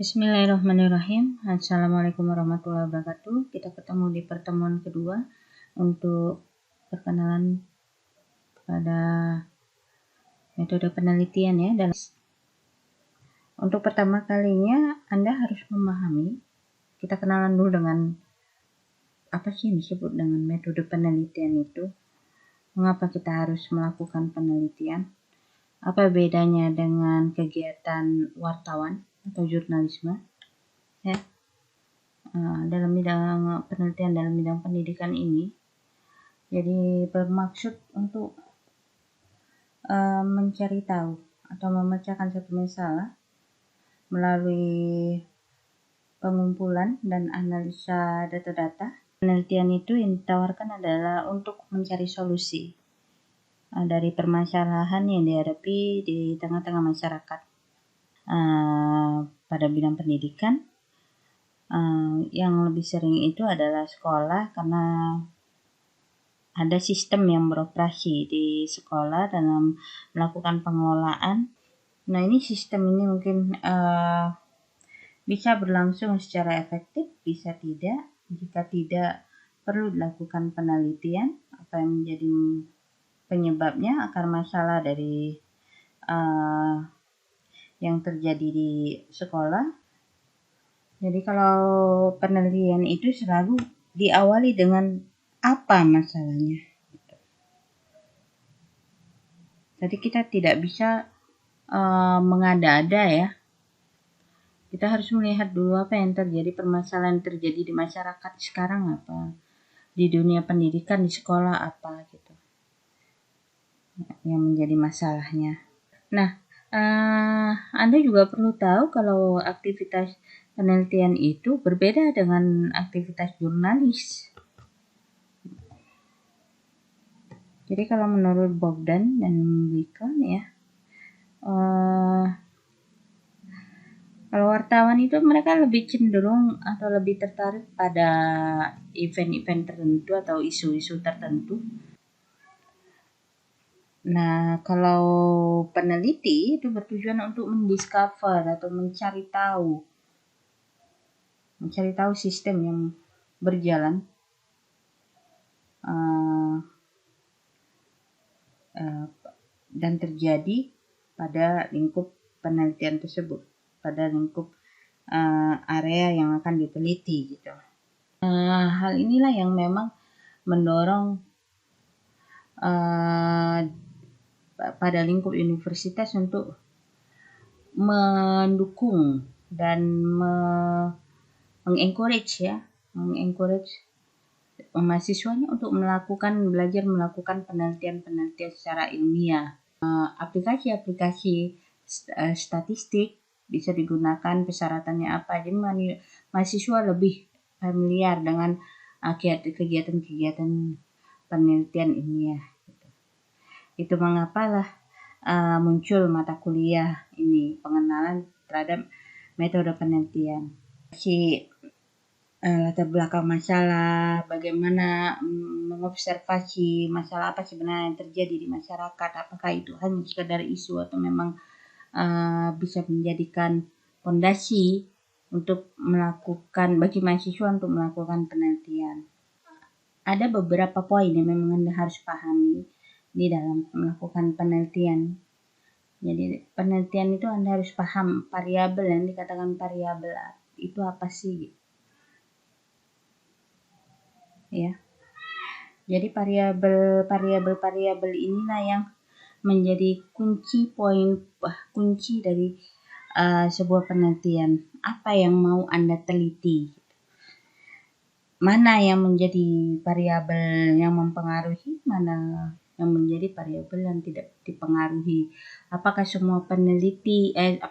Bismillahirrahmanirrahim. Assalamualaikum warahmatullahi wabarakatuh. Kita ketemu di pertemuan kedua untuk perkenalan pada metode penelitian ya. Dan untuk pertama kalinya Anda harus memahami, kita kenalan dulu dengan apa sih yang disebut dengan metode penelitian itu. Mengapa kita harus melakukan penelitian? Apa bedanya dengan kegiatan wartawan atau jurnalisme? Ya. Dalam bidang penelitian dalam bidang pendidikan ini, jadi bermaksud untuk mencari tahu atau memecahkan satu masalah melalui pengumpulan dan analisa data-data. Penelitian itu yang ditawarkan adalah untuk mencari solusi dari permasalahan yang dihadapi di tengah-tengah masyarakat pada bidang pendidikan. Yang lebih sering itu adalah sekolah, karena ada sistem yang beroperasi di sekolah dalam melakukan pengelolaan. Nah, ini sistem ini mungkin bisa berlangsung secara efektif, bisa tidak. Jika tidak, perlu dilakukan penelitian apa yang menjadi penyebabnya, akar masalah dari yang terjadi di sekolah. Jadi kalau penelitian itu selalu diawali dengan apa masalahnya. Jadi kita tidak bisa mengada-ada ya. Kita harus melihat dulu apa yang terjadi, permasalahan yang terjadi di masyarakat sekarang apa, di dunia pendidikan, di sekolah apa gitu, yang menjadi masalahnya. Nah, Anda juga perlu tahu kalau aktivitas penelitian itu berbeda dengan aktivitas jurnalis. Jadi kalau menurut Bogdan dan Wickham ya, kalau wartawan itu mereka lebih cenderung atau lebih tertarik pada event-event tertentu atau isu-isu tertentu. Nah, kalau peneliti itu bertujuan untuk mendiscover atau mencari tahu sistem yang berjalan dan terjadi pada lingkup penelitian tersebut, pada lingkup area yang akan diteliti gitu. Hal inilah yang memang mendorong pada lingkup universitas untuk mendukung dan mengencourage mahasiswanya untuk belajar melakukan penelitian secara ilmiah. Aplikasi-aplikasi statistik bisa digunakan, persyaratannya apa. Jadi mahasiswa lebih familiar dengan kegiatan-kegiatan penelitian ilmiah. Itu mengapalah muncul mata kuliah ini, pengenalan terhadap metode penelitian. Latar belakang masalah, bagaimana mengobservasi masalah apa sebenarnya yang terjadi di masyarakat, apakah itu hanya sekedar isu atau memang bisa menjadikan fondasi untuk bagi mahasiswa untuk melakukan penelitian. Ada beberapa poin yang memang Anda harus pahami di dalam melakukan penelitian. Jadi penelitian itu Anda harus paham variabel, yang dikatakan variabel itu apa sih? Ya. Jadi variabel inilah yang menjadi kunci dari sebuah penelitian. Apa yang mau Anda teliti? Mana yang menjadi variabel yang mempengaruhi, mana yang menjadi variabel yang tidak dipengaruhi. Apakah semua penelitian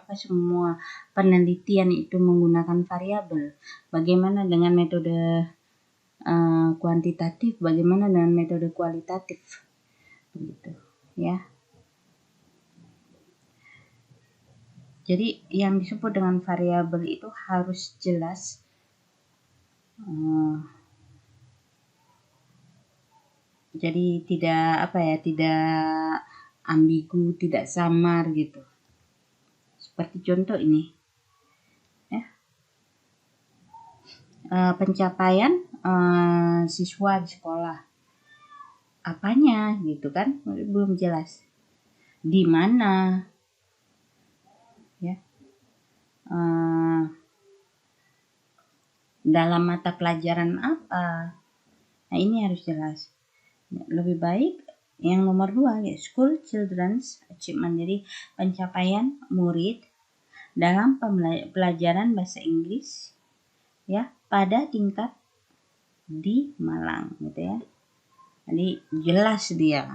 itu menggunakan variabel? Bagaimana dengan metode kuantitatif? Bagaimana dengan metode kualitatif? Begitu, ya. Jadi yang disebut dengan variabel itu harus jelas. Jadi tidak ambigu, tidak samar gitu. Seperti contoh ini, ya. pencapaian siswa di sekolah. Apanya gitu kan? Belum jelas. Di mana? Ya. Dalam mata pelajaran apa? Nah, ini harus jelas. Lebih baik yang nomor 2 ya, school children's achievement. Jadi pencapaian murid dalam pelajaran bahasa Inggris ya pada tingkat di Malang gitu ya. Jadi jelas dia.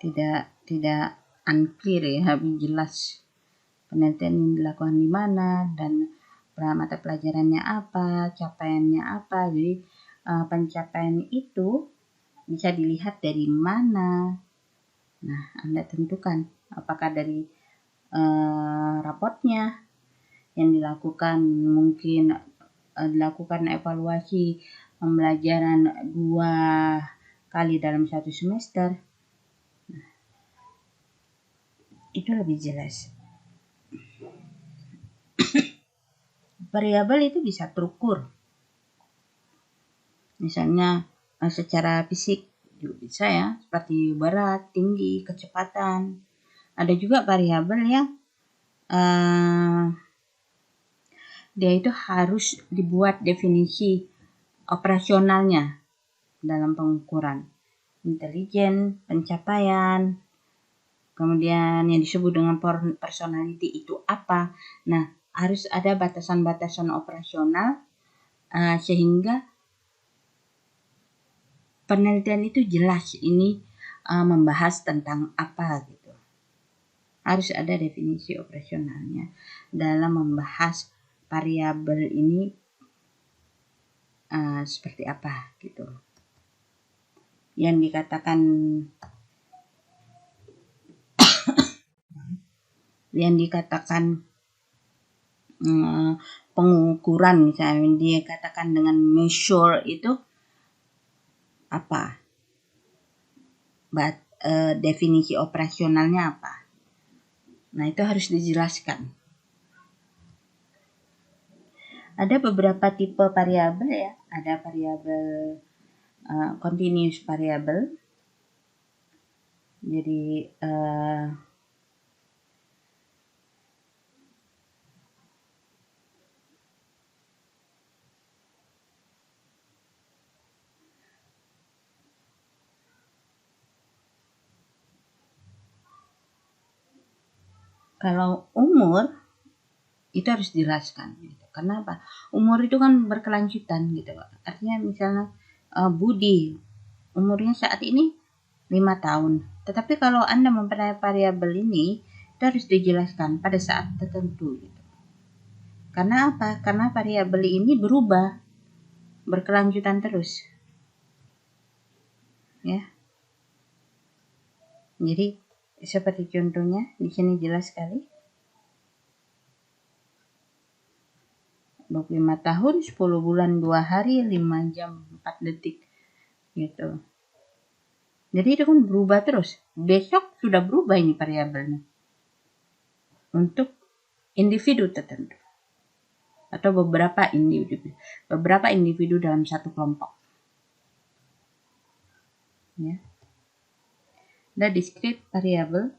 Tidak unclear ya, tapi jelas penelitian yang dilakukan di mana dan mata pelajarannya apa, capaiannya apa. Jadi pencapaian itu bisa dilihat dari mana. Nah, Anda tentukan apakah dari raportnya yang dilakukan, mungkin dilakukan evaluasi pembelajaran 2 kali dalam 1 semester. Nah, itu lebih jelas. Variabel itu bisa terukur. Misalnya secara fisik juga bisa ya, seperti berat, tinggi, kecepatan. Ada juga variabel yang dia itu harus dibuat definisi operasionalnya dalam pengukuran. Intelijen, pencapaian, kemudian yang disebut dengan personality itu apa. Nah, harus ada batasan-batasan operasional sehingga penelitian itu jelas ini membahas tentang apa gitu. Harus ada definisi operasionalnya dalam membahas variabel ini seperti apa gitu. Yang dikatakan pengukuran, misalnya dia katakan dengan measure itu apa? Definisi operasionalnya apa? Nah, itu harus dijelaskan. Ada beberapa tipe variabel ya. Ada variabel continuous variable. Jadi kalau umur itu harus dijelaskan gitu. Kenapa? Umur itu kan berkelanjutan gitu. Artinya misalnya Budi umurnya saat ini 5 tahun. Tetapi kalau Anda mempunyai variabel ini, itu harus dijelaskan pada saat tertentu gitu. Karena apa? Karena variabel ini berubah, berkelanjutan terus. Ya. Jadi seperti contohnya di sini jelas sekali. 25 tahun, 10 bulan, 2 hari, 5 jam, 4 detik. Gitu. Jadi itu kan berubah terus. Besok sudah berubah ini variabelnya. Untuk individu tertentu. Atau beberapa individu dalam satu kelompok. Ya. Ada discrete variable.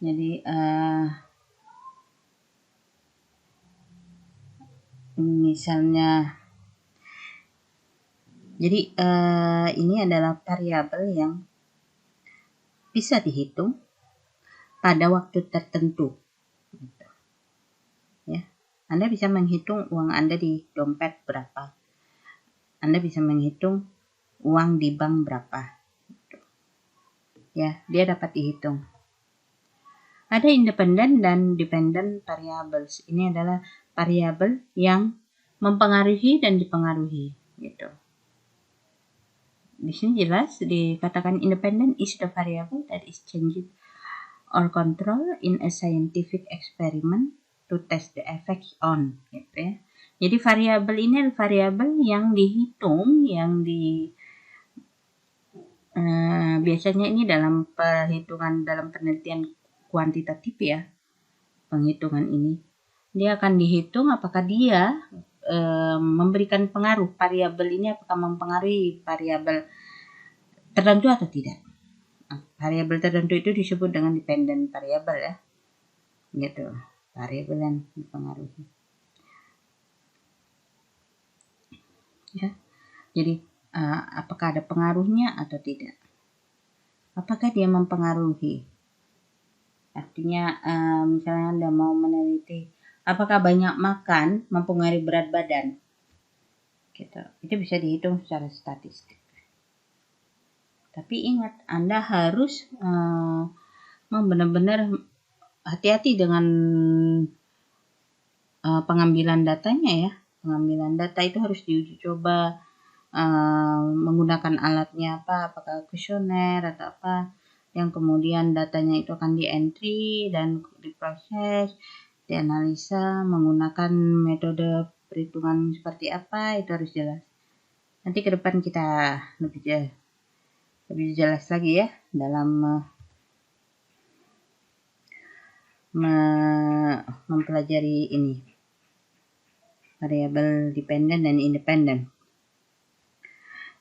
Jadi misalnya, jadi ini adalah variabel yang bisa dihitung pada waktu tertentu. Gitu. Ya, Anda bisa menghitung uang Anda di dompet berapa. Anda bisa menghitung uang di bank berapa. Gitu. Ya, dia dapat dihitung. Ada independent dan dependent variables. Ini adalah variabel yang mempengaruhi dan dipengaruhi. Gitu. Di sini jelas dikatakan independent is the variable that is changed or control in a scientific experiment to test the effects on, gitu ya. Jadi variabel ini adalah variabel yang dihitung, yang biasanya ini dalam perhitungan dalam penelitian kuantitatif ya, penghitungan ini. Dia akan dihitung apakah dia memberikan pengaruh, variabel ini apakah mempengaruhi variabel tertentu atau tidak. Variabel tertentu itu disebut dengan dependent variable ya, gitu, variabel yang dipengaruhi. Ya, jadi apakah ada pengaruhnya atau tidak? Apakah dia mempengaruhi? Artinya misalnya Anda mau meneliti apakah banyak makan mempengaruhi berat badan, gitu. Itu bisa dihitung secara statistik. Tapi ingat, Anda harus benar-benar hati-hati dengan pengambilan datanya ya. Pengambilan data itu harus diuji coba, menggunakan alatnya apakah kuesioner atau apa, yang kemudian datanya itu akan di-entry dan diproses, dianalisa menggunakan metode perhitungan seperti apa, itu harus jelas. Nanti ke depan kita lebih jelas lagi ya dalam mempelajari ini, variabel dependent dan independent.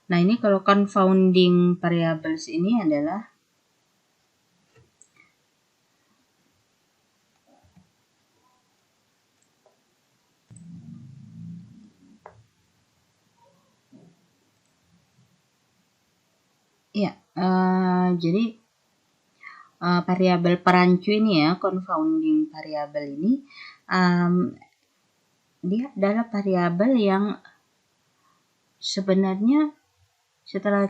Nah, ini kalau confounding variables ini adalah ya, jadi variabel perancu ini ya, confounding variabel ini dia adalah variabel yang sebenarnya setelah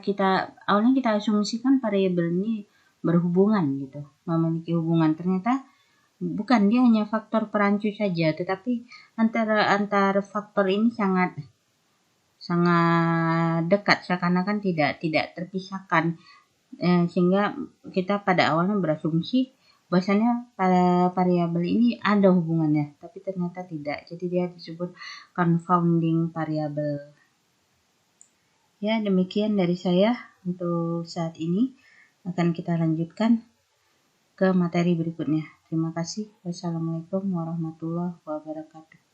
awalnya kita asumsikan variabel ini berhubungan gitu, memiliki hubungan, ternyata bukan, dia hanya faktor perancu saja, tetapi antara faktor ini sangat dekat, seakan-akan tidak terpisahkan, sehingga kita pada awalnya berasumsi bahwasanya pada variabel ini ada hubungannya, tapi ternyata tidak. Jadi dia disebut confounding variable. Ya, demikian dari saya untuk saat ini. Akan kita lanjutkan ke materi berikutnya. Terima kasih. Wassalamualaikum warahmatullahi wabarakatuh.